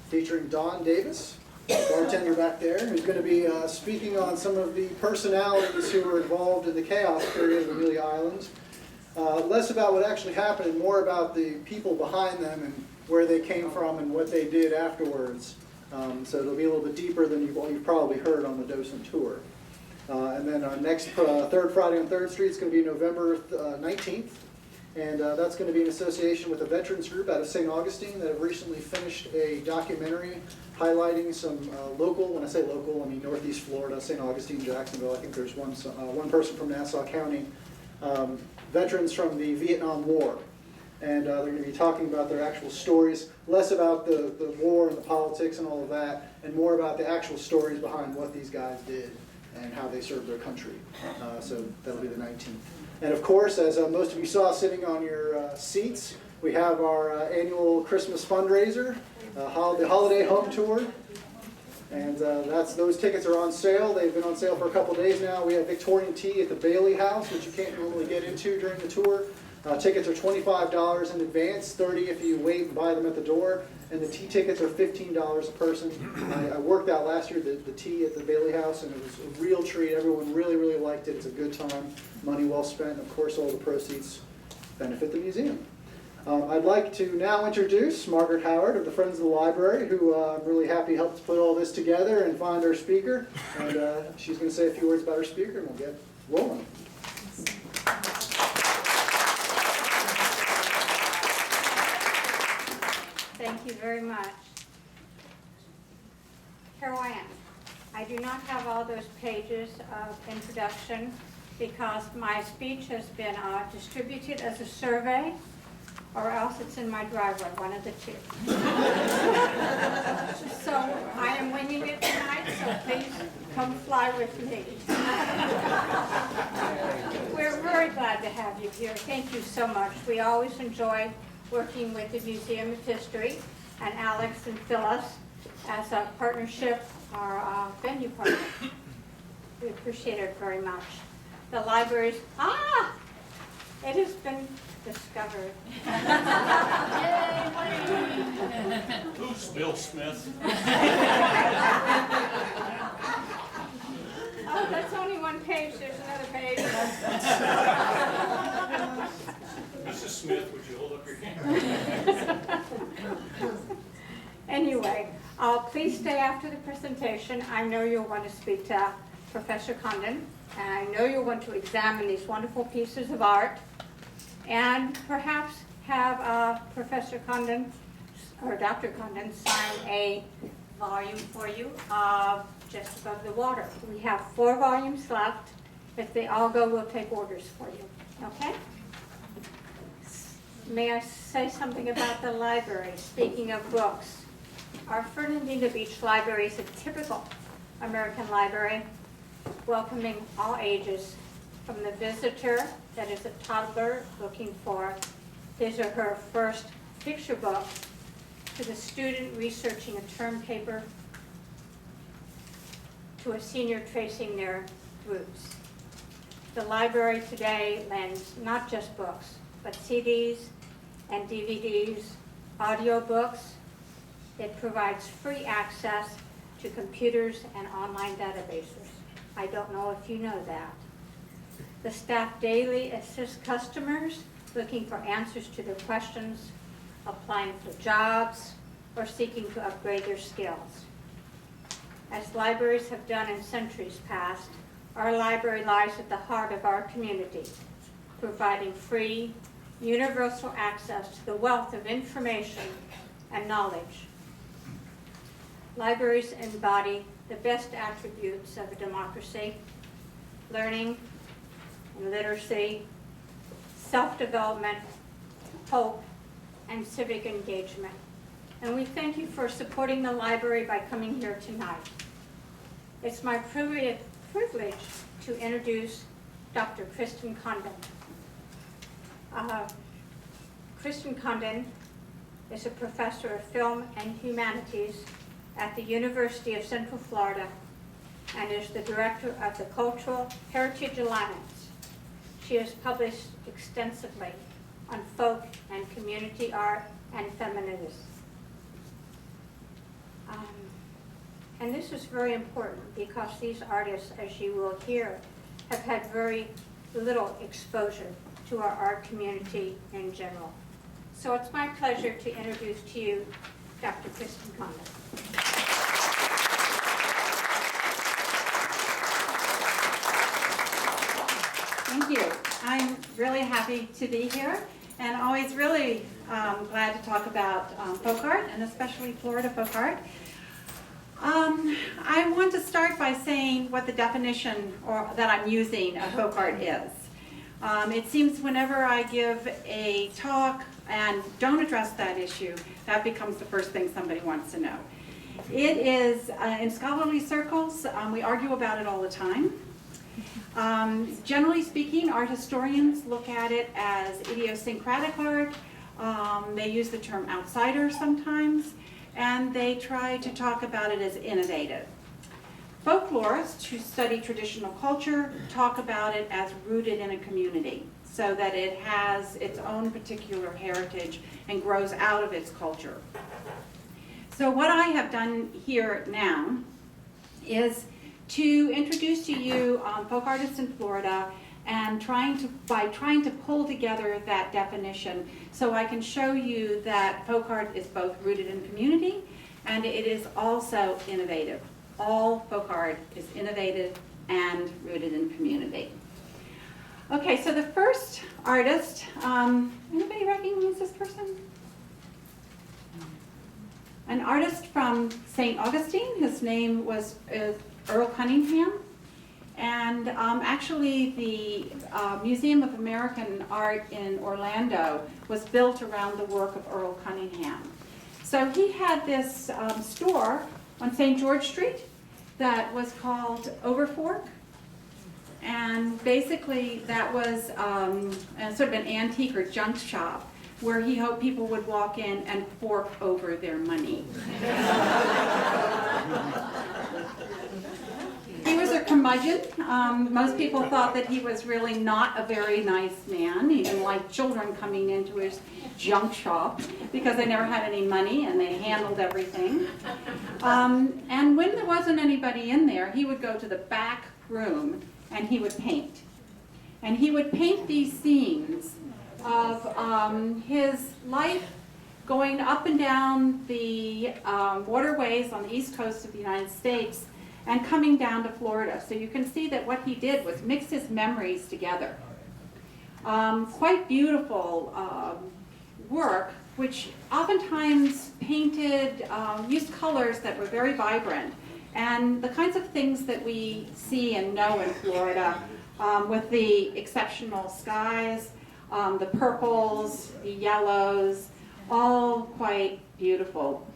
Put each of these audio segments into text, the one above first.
featuring Don Davis, bartender back there, who's going to be speaking on some of the personalities who were involved in the chaos period of Amelia Island. Less about what actually happened and more about the people behind them and where they came from and what they did afterwards. So it'll be a little bit deeper than you've probably heard on the docent tour. And then our next third Friday on 3rd Street is going to be November 19th. And that's going to be in association with a veterans group out of St. Augustine that have recently finished a documentary highlighting some local, when I say local, I mean Northeast Florida, St. Augustine, Jacksonville. I think there's one person from Nassau County, veterans from the Vietnam War. And they're going to be talking about their actual stories, less about the war and the politics and all of that, and more about the actual stories behind what these guys did and how they served their country. So that'll be the 19th. And of course, as most of you saw sitting on your seats, we have our annual Christmas fundraiser, the Holiday Home Tour. And those tickets are on sale. They've been on sale for a couple days now. We have Victorian tea at the Bailey House, which you can't normally get into during the tour. Tickets are $25 in advance, $30 if you wait and buy them at the door, and the tea tickets are $15 a person. I worked out last year the tea at the Bailey House, and it was a real treat. Everyone really, really liked it. It's a good time, money well spent, and of course all the proceeds benefit the museum. I'd like to now introduce Margaret Howard of the Friends of the Library, who I'm really happy helped put all this together and find our speaker. And she's going to say a few words about our speaker, and we'll get rolling. Thank you very much. Here I am. I do not have all those pages of introduction because my speech has been distributed as a survey, or else it's in my driveway, one of the two. So I am winging it tonight, so please come fly with me. We're very glad to have you here. Thank you so much. We always enjoy working with the Museum of History and Alex and Phyllis as a partnership, our venue partner. We appreciate it very much. The library's, it has been discovered. Who's Bill Smith? Oh, that's only one page. There's another page. Mrs. Smith, would you hold up your hand? Anyway, please stay after the presentation. I know you'll want to speak to Professor Congdon, and I know you'll want to examine these wonderful pieces of art, and perhaps have Professor Congdon or Dr. Congdon sign a volume for you of Just Above the Water. We have 4 volumes left. If they all go, we'll take orders for you. Okay? May I say something about the library? Speaking of books, our Fernandina Beach Library is a typical American library, welcoming all ages, from the visitor that is a toddler looking for his or her first picture book, to the student researching a term paper, to a senior tracing their roots. The library today lends not just books, but CDs and DVDs, audiobooks. It provides free access to computers and online databases. I don't know if you know that. The staff daily assists customers looking for answers to their questions, applying for jobs, or seeking to upgrade their skills. As libraries have done in centuries past, our library lies at the heart of our community, providing free, universal access to the wealth of information and knowledge. Libraries embody the best attributes of a democracy: learning and literacy, self-development, hope, and civic engagement. And we thank you for supporting the library by coming here tonight. It's my privilege to introduce Dr. Kristen Congdon. Kristen Congdon is a professor of film and humanities at the University of Central Florida and is the director of the Cultural Heritage Alliance. She has published extensively on folk and community art and feminism. And this is very important because these artists, as you will hear, have had very little exposure to our art community in general. So it's my pleasure to introduce to you Dr. Kristen Congdon. Thank you. I'm really happy to be here and always really glad to talk about folk art and especially Florida folk art. I want to start by saying what the definition that I'm using of folk art is. It seems whenever I give a talk and don't address that issue, that becomes the first thing somebody wants to know. It is, in scholarly circles, we argue about it all the time. Generally speaking, art historians look at it as idiosyncratic art. They use the term outsider sometimes, and they try to talk about it as innovative. Folklorists who study traditional culture talk about it as rooted in a community, so that it has its own particular heritage and grows out of its culture. So what I have done here now is to introduce to you folk artists in Florida and trying to pull together that definition so I can show you that folk art is both rooted in community and it is also innovative. All folk art is innovative and rooted in community. Okay, so the first artist, anybody recognize this person? An artist from St. Augustine. His name was Earl Cunningham. And actually the Museum of American Art in Orlando was built around the work of Earl Cunningham. So he had this store on St. George Street that was called Overfork. And basically that was sort of an antique or junk shop where he hoped people would walk in and fork over their money. He was a curmudgeon. Most people thought that he was really not a very nice man. He didn't like children coming into his junk shop because they never had any money and they handled everything. And when there wasn't anybody in there, he would go to the back room and he would paint. And he would paint these scenes of his life going up and down the waterways on the east coast of the United States and coming down to Florida. So you can see that what he did was mix his memories together. Quite beautiful work, which oftentimes painted, used colors that were very vibrant. And the kinds of things that we see and know in Florida, with the exceptional skies, the purples, the yellows, all quite beautiful.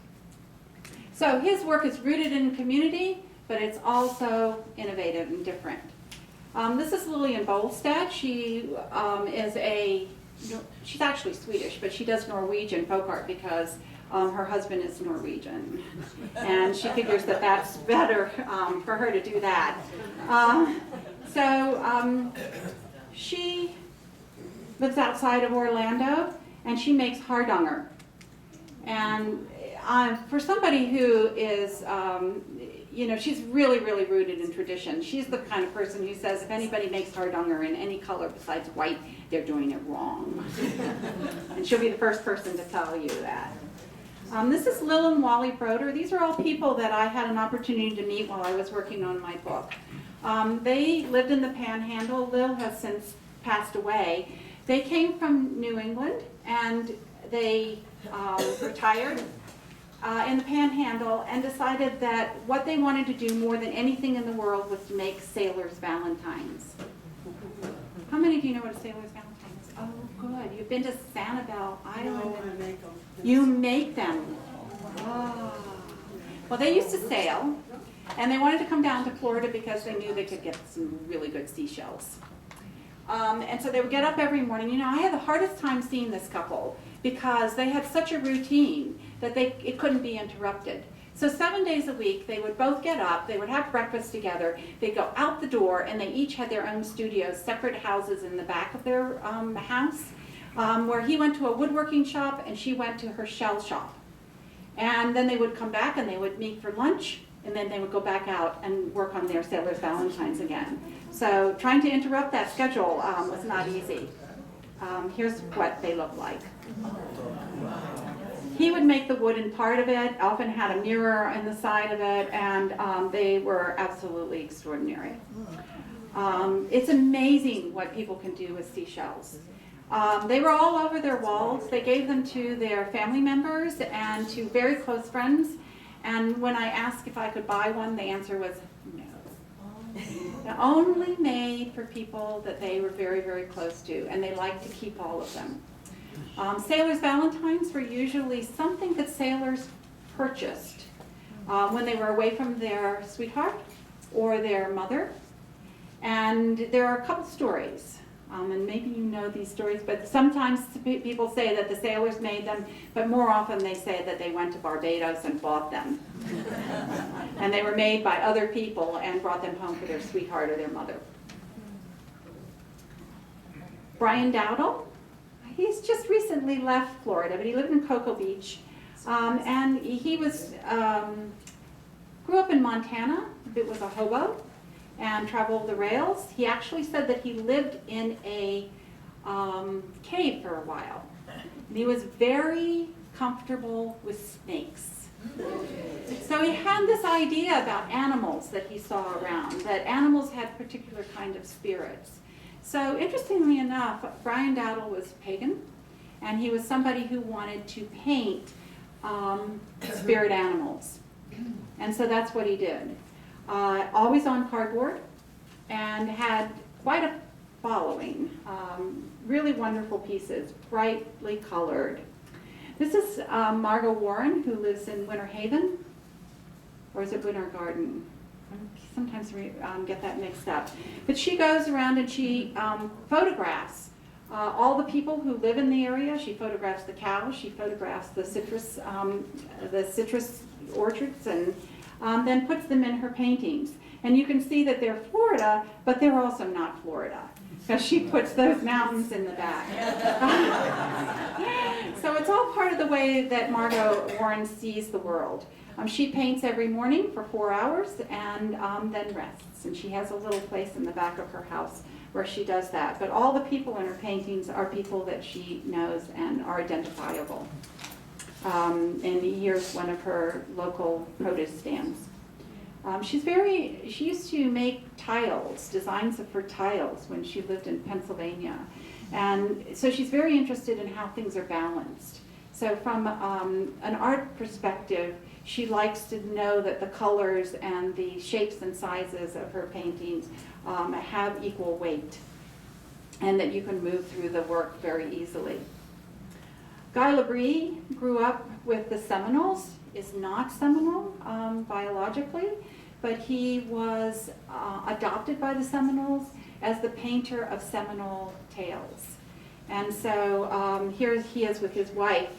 So his work is rooted in community, but it's also innovative and different. This is Lillian Bolstad. She she's actually Swedish, but she does Norwegian folk art because her husband is Norwegian. And she figures that that's better for her to do that. She lives outside of Orlando, and she makes hardanger. And for somebody who is, she's really, really rooted in tradition. She's the kind of person who says if anybody makes hardanger in any color besides white, they're doing it wrong. And she'll be the first person to tell you that. This is Lil and Wally Broder. These are all people that I had an opportunity to meet while I was working on my book. They lived in the Panhandle. Lil has since passed away. They came from New England, and they retired in the Panhandle and decided that what they wanted to do more than anything in the world was to make sailors' valentines. How many of you know what a sailor's valentine is? Oh, good. You've been to Sanibel Island. make them. You make them. Oh. Well, they used to sail, and they wanted to come down to Florida because they knew they could get some really good seashells. And so they would get up every morning. I had the hardest time seeing this couple because they had such a routine that it couldn't be interrupted. So 7 days a week, they would both get up, they would have breakfast together, they'd go out the door, and they each had their own studios, separate houses in the back of their house, where he went to a woodworking shop and she went to her shell shop. And then they would come back and they would meet for lunch, and then they would go back out and work on their Sailor's Valentines again. So trying to interrupt that schedule was not easy. Here's what they look like. He would make the wooden part of it, often had a mirror in the side of it, and they were absolutely extraordinary. It's amazing what people can do with seashells. They were all over their walls. They gave them to their family members and to very close friends. And when I asked if I could buy one, the answer was no. They're only made for people that they were very, very close to, and they like to keep all of them. Sailors' Valentines were usually something that sailors purchased when they were away from their sweetheart or their mother. And there are a couple stories, and maybe you know these stories, but sometimes people say that the sailors made them, but more often they say that they went to Barbados and bought them. And they were made by other people and brought them home for their sweetheart or their mother. Brian Dowdle, he's just recently left Florida, but he lived in Cocoa Beach. And he was, grew up in Montana, was a hobo, and traveled the rails. He actually said that he lived in a cave for a while. And he was very comfortable with snakes. So he had this idea about animals that he saw around, that animals had particular kind of spirits. So interestingly enough, Brian Dowdle was pagan, and he was somebody who wanted to paint spirit animals. And so that's what he did. Always on cardboard, and had quite a following. Really wonderful pieces, brightly colored. This is Margot Warren, who lives in Winter Haven, or is it Winter Garden? Sometimes we get that mixed up. But she goes around and she photographs all the people who live in the area. She photographs the cows, she photographs the citrus orchards, and then puts them in her paintings. And you can see that they're Florida, but they're also not Florida, because she puts those mountains in the back. So it's all part of the way that Margot Warren sees the world. She paints every morning for 4 hours and then rests. And she has a little place in the back of her house where she does that. But all the people in her paintings are people that she knows and are identifiable. And here's one of her local produce stands. She used to make tiles, designs of her tiles when she lived in Pennsylvania. And so she's very interested in how things are balanced. So from an art perspective, she likes to know that the colors and the shapes and sizes of her paintings have equal weight, and that you can move through the work very easily. Guy Labrie grew up with the Seminoles, is not Seminole biologically, but he was adopted by the Seminoles as the painter of Seminole tales. And so here he is with his wife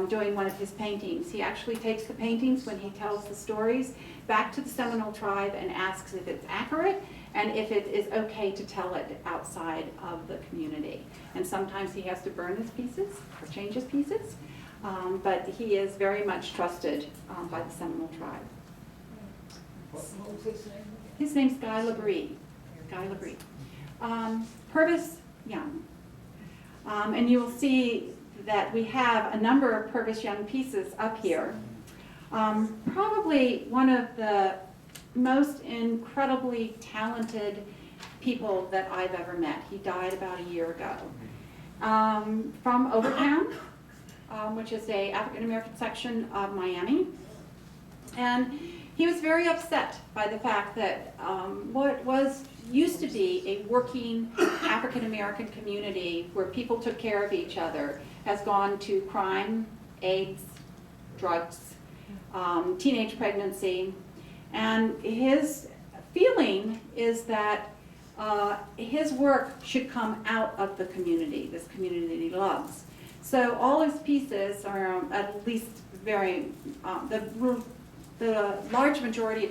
doing one of his paintings. He actually takes the paintings when he tells the stories back to the Seminole tribe and asks if it's accurate and if it is okay to tell it outside of the community. And sometimes he has to burn his pieces or change his pieces, but he is very much trusted by the Seminole tribe. What was his name? His name's Guy Labrie. Guy Labrie. Purvis Young. And you will see that we have a number of Purvis Young pieces up here. Probably one of the most incredibly talented people that I've ever met. He died about a year ago. From Overtown, which is a African American section of Miami. And he was very upset by the fact that what used to be a working African American community where people took care of each other has gone to crime, AIDS, drugs, teenage pregnancy. And his feeling is that his work should come out of the community, this community that he loves. So all his pieces are at least very, the large majority of his